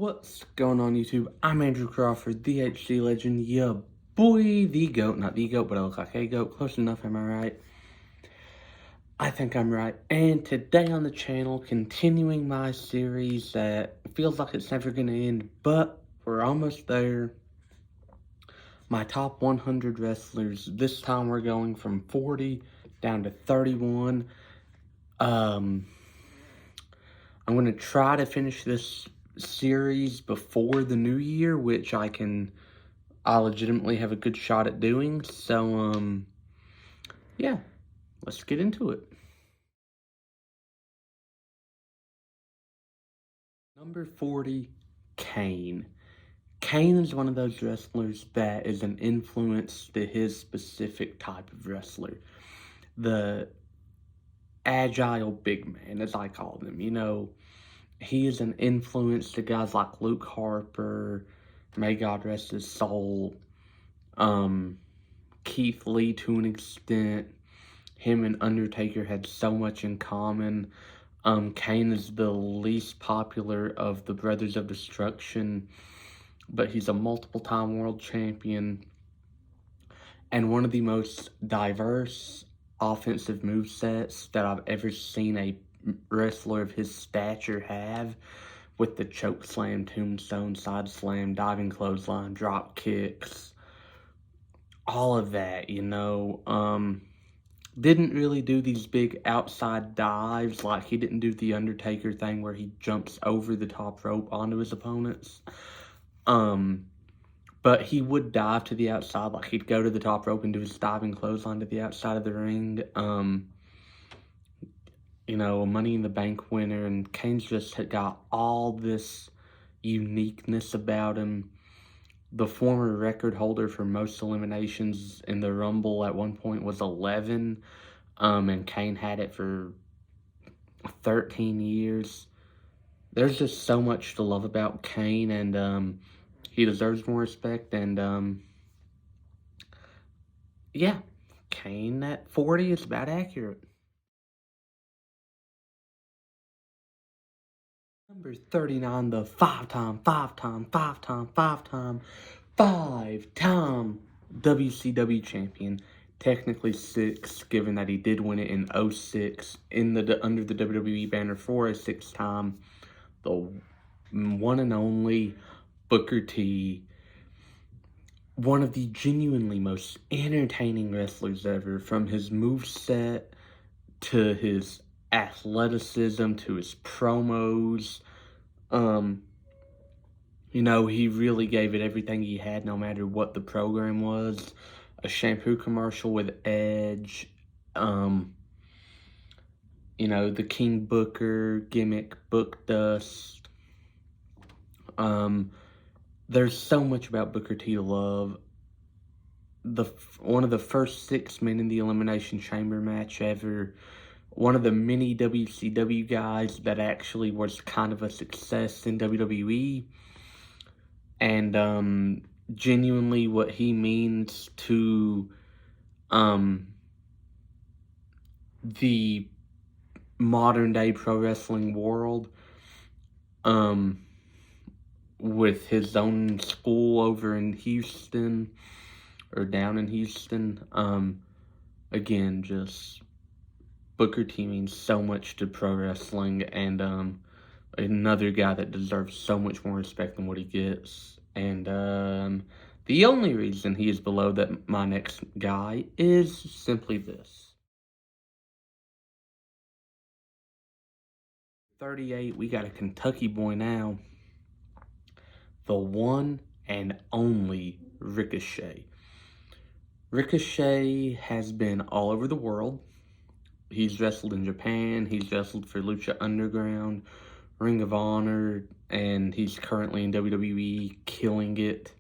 What's going on YouTube? I'm Andrew Crawford, the HD Legend, ya boy, the GOAT. Not the GOAT, but I look like a GOAT. Close enough, am I right? I think I'm right. And today on the channel, continuing my series that feels like it's never going to end, but we're almost there. My top 100 wrestlers. This time we're going from 40 down to 31. I'm going to try to finish this series before the new year, which I legitimately have a good shot at doing. So, yeah, let's get into it. Number 40, Kane. Kane is one of those wrestlers that is an influence to his specific type of wrestler. The agile big man, as I call them. You know, he is an influence to guys like Luke Harper, may God rest his soul, Keith Lee to an extent. Him and Undertaker had so much in common. Kane is the least popular of the Brothers of Destruction, but he's a multiple-time world champion and one of the most diverse offensive movesets that I've ever seen a wrestler of his stature have, with the choke slam, tombstone, side slam, diving clothesline, drop kicks, all of that, you know. Didn't really do these big outside dives, like he didn't do the Undertaker thing where he jumps over the top rope onto his opponents. But he would dive to the outside, like he'd go to the top rope and do his diving clothesline to the outside of the ring. You know, a Money in the Bank winner, and Kane's just had got all this uniqueness about him. The former record holder for most eliminations in the Rumble at one point was 11, and Kane had it for 13 years. There's just so much to love about Kane, and he deserves more respect, and yeah, Kane at 40 is about accurate. Number 39, the five-time WCW champion. Technically 6, given that he did win it in 06 under the WWE banner for a 6th time. The one and only Booker T. One of the genuinely most entertaining wrestlers ever, from his moveset to his athleticism to his promos. You know, he really gave it everything he had, no matter what the program was. A shampoo commercial with Edge, you know, the King Booker gimmick, Book Dust. There's so much about Booker T to love. One of the first 6 men in the Elimination Chamber match ever. One of the many WCW guys that actually was kind of a success in WWE. And genuinely what he means to the modern day pro wrestling world, with his own school over in Houston, or down in Houston. Again, just Booker T means so much to pro wrestling, and another guy that deserves so much more respect than what he gets. And the only reason he is below my next guy is simply this. 38, we got a Kentucky boy now. The one and only Ricochet. Ricochet has been all over the world. He's wrestled in Japan, he's wrestled for Lucha Underground, Ring of Honor, and he's currently in WWE, killing it.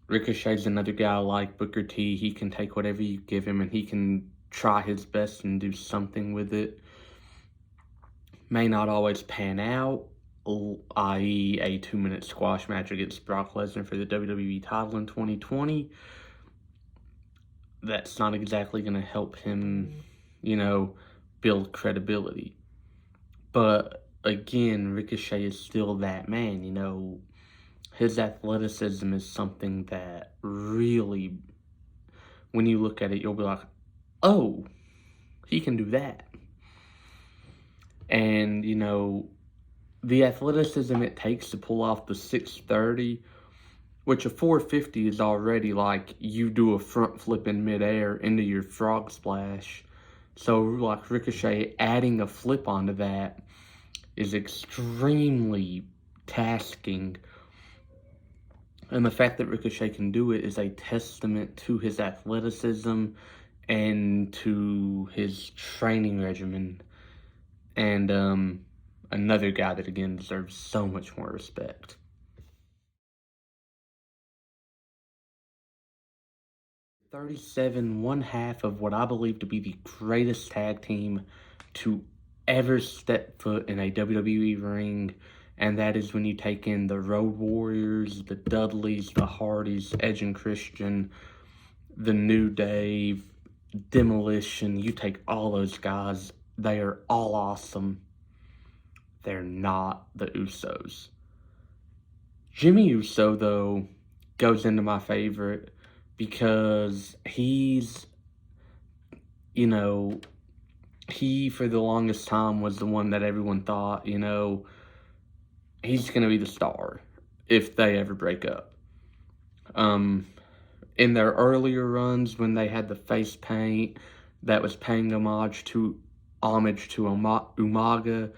Ricochet's another guy like Booker T. He can take whatever you give him, and he can try his best and do something with it. May not always pan out, i.e. a 2-minute squash match against Brock Lesnar for the WWE title in 2020. That's not exactly going to help him, you know, build credibility. But again, Ricochet is still that man, you know. His athleticism is something that really, when you look at it, you'll be like, oh, he can do that. And, you know, the athleticism it takes to pull off the 630, which a 450 is already like you do a front flip in midair into your frog splash. So, like, Ricochet adding a flip onto that is extremely tasking. And the fact that Ricochet can do it is a testament to his athleticism and to his training regimen. And another guy that, again, deserves so much more respect. 37, one half of what I believe to be the greatest tag team to ever step foot in a WWE ring, and that is when you take in the Road Warriors, the Dudleys, the Hardys, Edge and Christian, the New Day, Demolition. You take all those guys, they are all awesome. They're not the Usos. Jimmy Uso, though, goes into my favorite because he's, you know, he for the longest time was the one that everyone thought, you know, he's going to be the star if they ever break up. In their earlier runs, when they had the face paint that was paying homage to Umaga,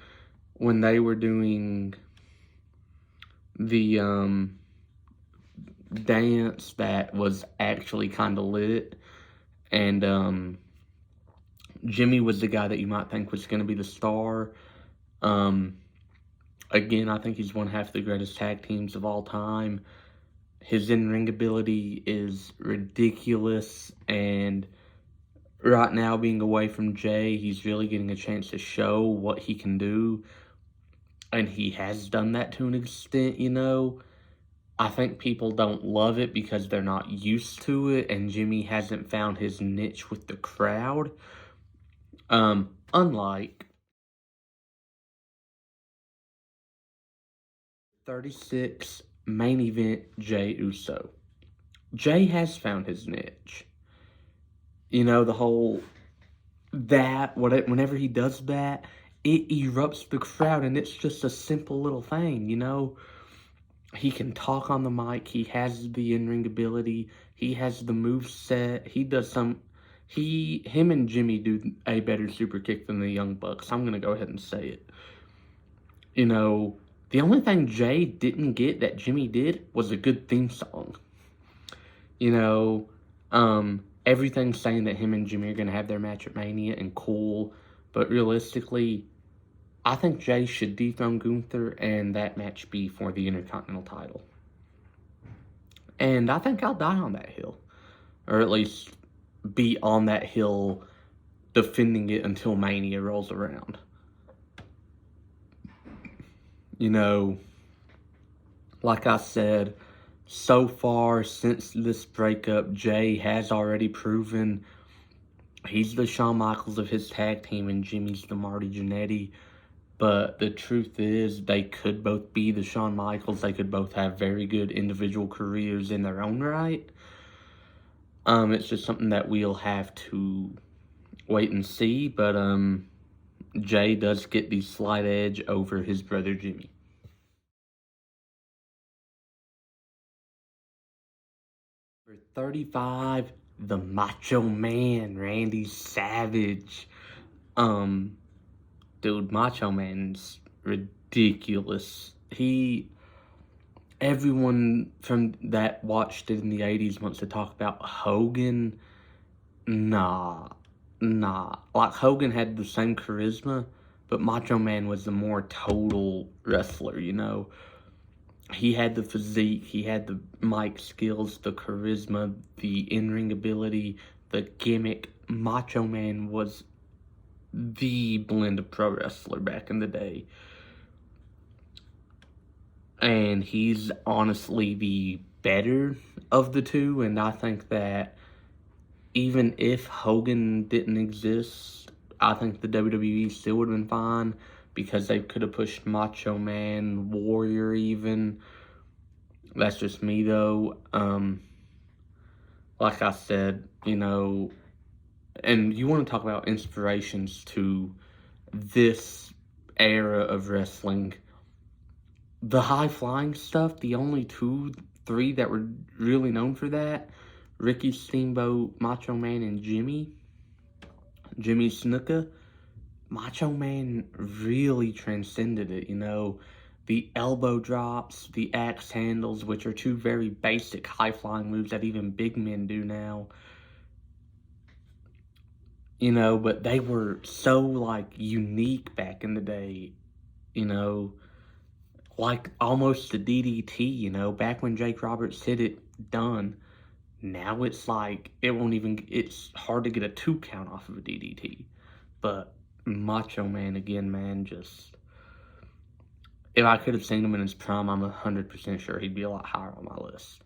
when they were doing the dance that was actually kind of lit, and Jimmy was the guy that you might think was going to be the star. Again, I think he's one half the greatest tag teams of all time. His in-ring ability is ridiculous, and right now, being away from Jay, he's really getting a chance to show what he can do, and he has done that to an extent, you know. I think people don't love it because they're not used to it, and Jimmy hasn't found his niche with the crowd. Unlike 36 main event Jay Uso. Jay has found his niche. You know, the whole whenever he does that, it erupts the crowd, and it's just a simple little thing, you know. He can talk on the mic. He has the in-ring ability. He has the move set. He does him and Jimmy do a better super kick than the Young Bucks. I'm going to go ahead and say it. You know, the only thing Jay didn't get that Jimmy did was a good theme song. You know, everything's saying that him and Jimmy are going to have their match at Mania, and cool. But realistically, I think Jay should dethrone Gunther, and that match be for the Intercontinental title. And I think I'll die on that hill. Or at least be on that hill defending it until Mania rolls around. You know, like I said, so far since this breakup, Jay has already proven he's the Shawn Michaels of his tag team, and Jimmy's the Marty Jannetty. But the truth is, they could both be the Shawn Michaels. They could both have very good individual careers in their own right. It's just something that we'll have to wait and see. But Jay does get the slight edge over his brother Jimmy. For 35, the Macho Man, Randy Savage. Dude, Macho Man's ridiculous. Everyone from that watched it in the 80s wants to talk about Hogan. Nah. Like, Hogan had the same charisma, but Macho Man was the more total wrestler, you know. He had the physique, he had the mic skills, the charisma, the in-ring ability, the gimmick. Macho Man was the blend of pro wrestler back in the day. And he's honestly the better of the two, and I think that even if Hogan didn't exist, I think the WWE still would have been fine. because they could have pushed Macho Man, Warrior even. That's just me, though. Like I said, you know, and you want to talk about inspirations to this era of wrestling. The high-flying stuff, the only 2, 3 that were really known for that, Ricky Steamboat, Macho Man, and Jimmy Snuka. Macho Man really transcended it, you know. The elbow drops, the axe handles, which are 2 very basic high-flying moves that even big men do now. You know, but they were so, like, unique back in the day, you know. Like, almost the DDT, you know. Back when Jake Roberts hit it, done. Now it's like, it's hard to get a 2 count off of a DDT. But Macho Man, again, man, just... If I could have seen him in his prime, I'm 100% sure he'd be a lot higher on my list.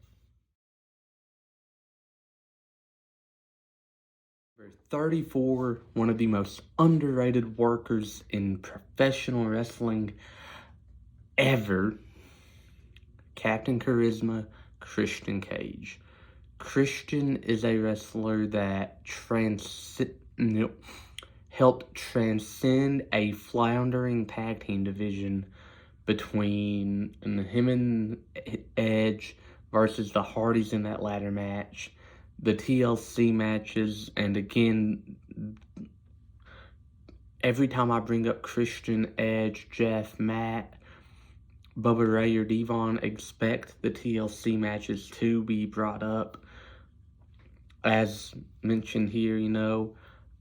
Number 34, one of the most underrated workers in professional wrestling ever, Captain Charisma, Christian Cage. Christian is a wrestler that helped transcend a floundering tag team division between him and Edge versus the Hardys in that ladder match, the TLC matches, and again, every time I bring up Christian, Edge, Jeff, Matt, Bubba Ray, or Devon, expect the TLC matches to be brought up, as mentioned here, you know.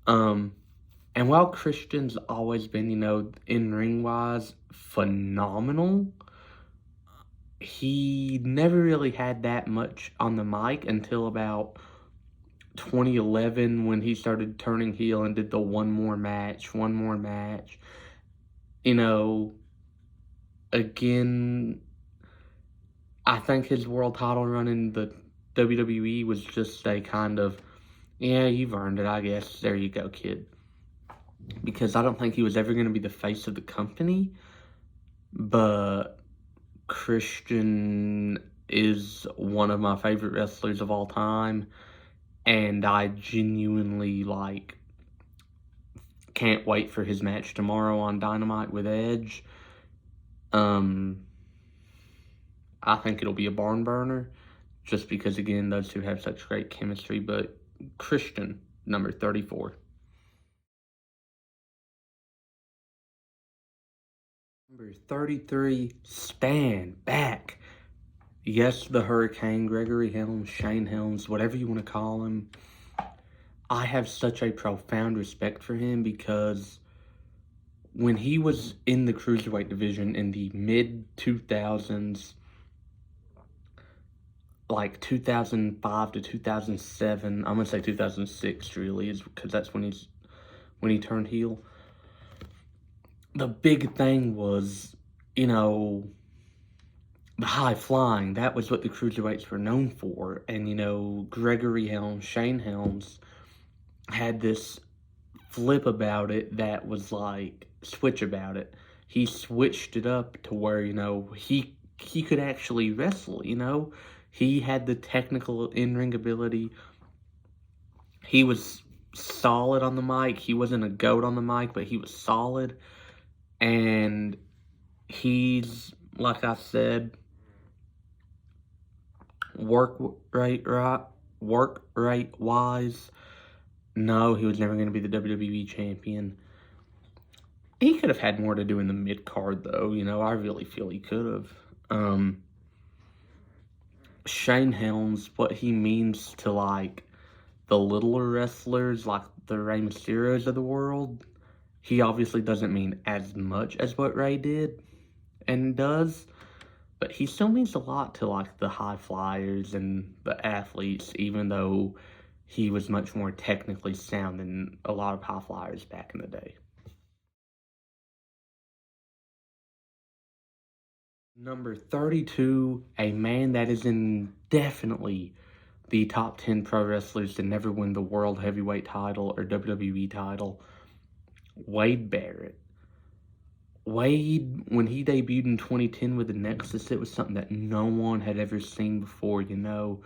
And while Christian's always been, you know, in-ring-wise, phenomenal, he never really had that much on the mic until about 2011 when he started turning heel and did the one more match. You know, again, I think his world title run in the WWE was just a kind of, yeah, you've earned it, I guess. There you go, kid. Because I don't think he was ever going to be the face of the company, but Christian is one of my favorite wrestlers of all time, and I genuinely, like, can't wait for his match tomorrow on Dynamite with Edge. I think it'll be a barn burner, just because, again, those 2 have such great chemistry, but Christian, number 34. Number 33, stand back. Yes, the Hurricane, Gregory Helms, Shane Helms, whatever you want to call him. I have such a profound respect for him because when he was in the Cruiserweight division in the mid-2000s, like 2005 to 2007, I'm going to say 2006 really, is because that's when he turned heel. The big thing was, you know, the high flying. That was what the Cruiserweights were known for. And, you know, Gregory Helms, Shane Helms had this flip about it that was like, switch about it. He switched it up to where, you know, he could actually wrestle, you know. He had the technical in-ring ability. He was solid on the mic. He wasn't a goat on the mic, but he was solid. And he's, like I said, work rate wise, no, he was never going to be the WWE champion. He could have had more to do in the mid-card, though. You know, I really feel he could have. Shane Helms, what he means to, like, the littler wrestlers, like the Rey Mysterios of the world, he obviously doesn't mean as much as what Rey did and does, but he still means a lot to, like, the high flyers and the athletes, even though he was much more technically sound than a lot of high flyers back in the day. Number 32, a man that is in definitely the top 10 pro wrestlers to never win the World Heavyweight title or WWE title, Wade Barrett. Wade, when he debuted in 2010 with the Nexus, it was something that no one had ever seen before, you know.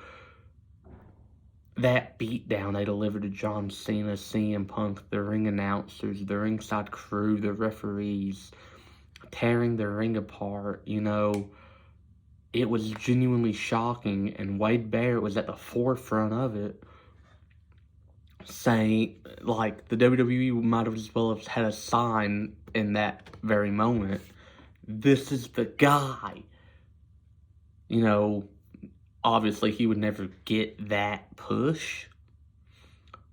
That beatdown they delivered to John Cena, CM Punk, the ring announcers, the ringside crew, the referees, tearing the ring apart, you know. It was genuinely shocking, and Wade Barrett was at the forefront of it, saying, like, the WWE might have as well have had a sign in that very moment. This is the guy. You know, obviously he would never get that push,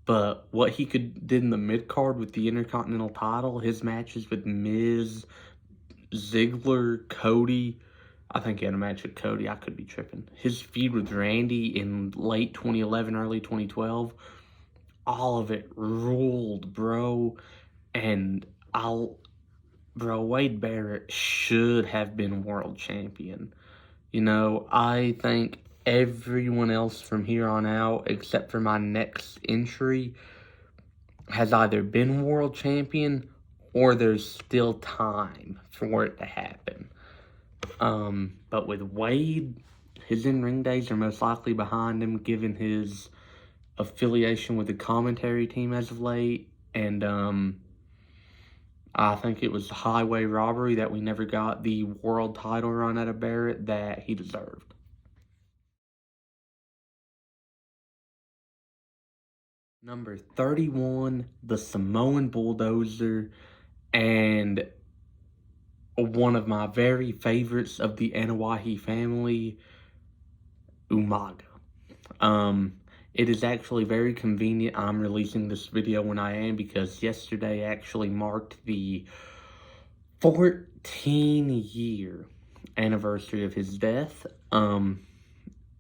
but what he did in the mid-card with the Intercontinental title, his matches with Miz, Ziggler, Cody, I think he had a match with Cody, I could be tripping. His feud with Randy in late 2011, early 2012, all of it ruled, bro. And Wade Barrett should have been world champion. You know, I think everyone else from here on out, except for my next entry, has either been world champion or there's still time for it to happen. But with Wade, his in-ring days are most likely behind him, given his affiliation with the commentary team as of late, and I think it was highway robbery that we never got the world title run out of Barrett that he deserved. Number 31, the Samoan Bulldozer, and one of my very favorites of the Anoa'i family, Umaga. It is actually very convenient I'm releasing this video when I am, because yesterday actually marked the 14-year anniversary of his death. And,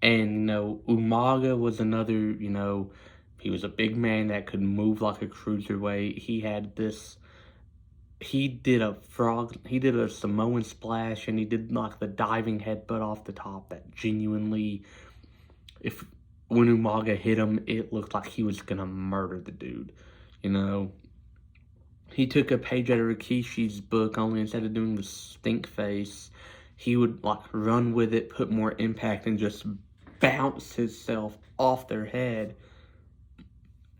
you know, Umaga was another, you know, he was a big man that could move like a cruiserweight. He did a Samoan splash, and he did like the diving headbutt off the top that genuinely, when Umaga hit him, it looked like he was gonna murder the dude, you know. He took a page out of Rikishi's book, only instead of doing the stink face, he would like run with it, put more impact, and just bounce himself off their head.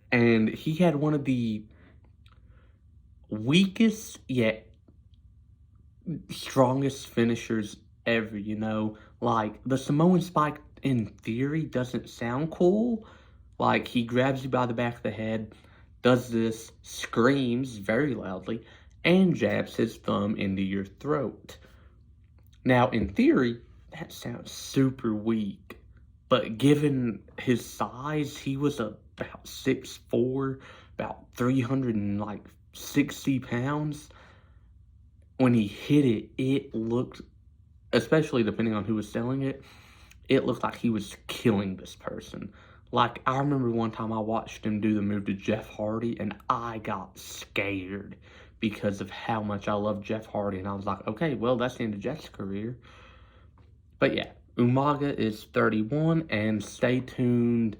And he had one of the weakest yet strongest finishers ever, you know. Like, the Samoan Spike in theory doesn't sound cool. Like, he grabs you by the back of the head, does this, screams very loudly, and jabs his thumb into your throat. Now, in theory, that sounds super weak, but given his size, he was about 6'4", about 360 pounds. When he hit it, it looked, especially depending on who was selling it, it looked like he was killing this person. Like, I remember one time I watched him do the move to Jeff Hardy, and I got scared because of how much I love Jeff Hardy. And I was like, okay, well, that's the end of Jeff's career. But yeah, Umaga is 31, and stay tuned.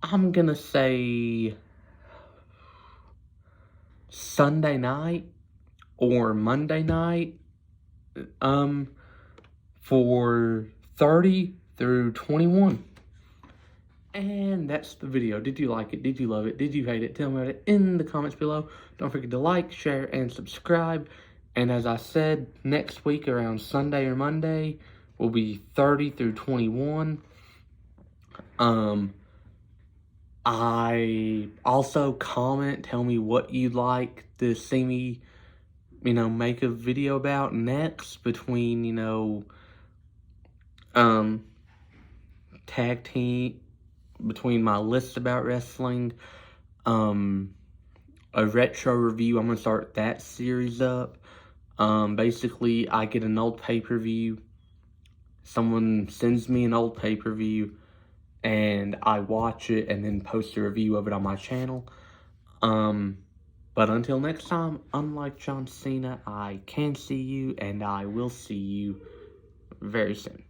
I'm gonna say Sunday night or Monday night, for 30 through 21. And that's the video. Did you like it? Did you love it? Did you hate it? Tell me about it in the comments below. Don't forget to like, share, and subscribe. And as I said, next week around Sunday or Monday will be 30 through 21. I also comment, tell me what you'd like to see me, you know, make a video about next, between, you know, tag team, between my list about wrestling, a retro review. I'm gonna start that series up. Basically, I get an old pay-per-view, someone sends me an old pay-per-view, and I watch it and then post a review of it on my channel. But until next time, unlike John Cena, I can see you, and I will see you very soon.